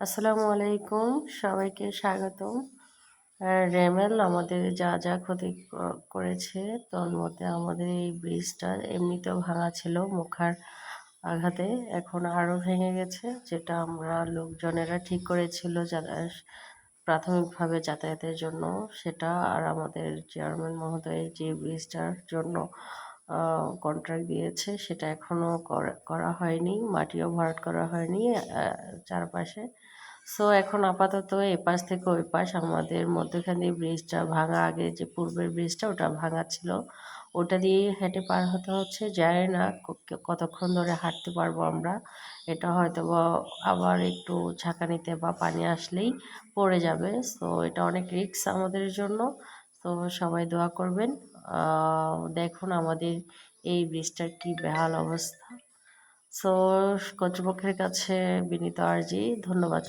আসসালামু আলাইকুম, সবাইকে স্বাগতম। রেমেল আমাদের যা যা ক্ষতি করেছে তার মধ্যে আমাদের এই ব্রিজটা এমনিতেও ভাঙা ছিল মুখার আঘাতে, এখন আরও ভেঙে গেছে, যেটা আমরা লোকজনেরা ঠিক করেছিল যারা প্রাথমিকভাবে যাতায়াতের জন্য সেটা। আর আমাদের চেয়ারম্যান মহোদয় যে ব্রিজটার জন্য কন্ট্রাক্ট দিয়েছে সেটা এখনও করা হয়নি, মাটিও ভরাট করা হয়নি চারপাশে। সো এখন আপাতত এপাশ থেকে ওই পাশ আমাদের মধ্যখানে ব্রিজটা ভাঙা, আগে যে পূর্বের ব্রিজটা ওটা ভাঙা ছিল, ওটা দিয়েই হেঁটে পার হতে হচ্ছে। জানি না কতক্ষণ ধরে হাঁটতে পারবো আমরা। এটা হয়তো বা আবার একটু ঝাঁকানিতে বা পানি আসলেই পড়ে যাবে। সো এটা অনেক রিস্ক আমাদের জন্য। তো সবাই দোয়া করবেন। দেখুন আমাদের এই ব্রিজটার কি বেহাল অবস্থা। সো কর্তৃপক্ষের কাছে বিনীত আর্জি, ধন্যবাদ।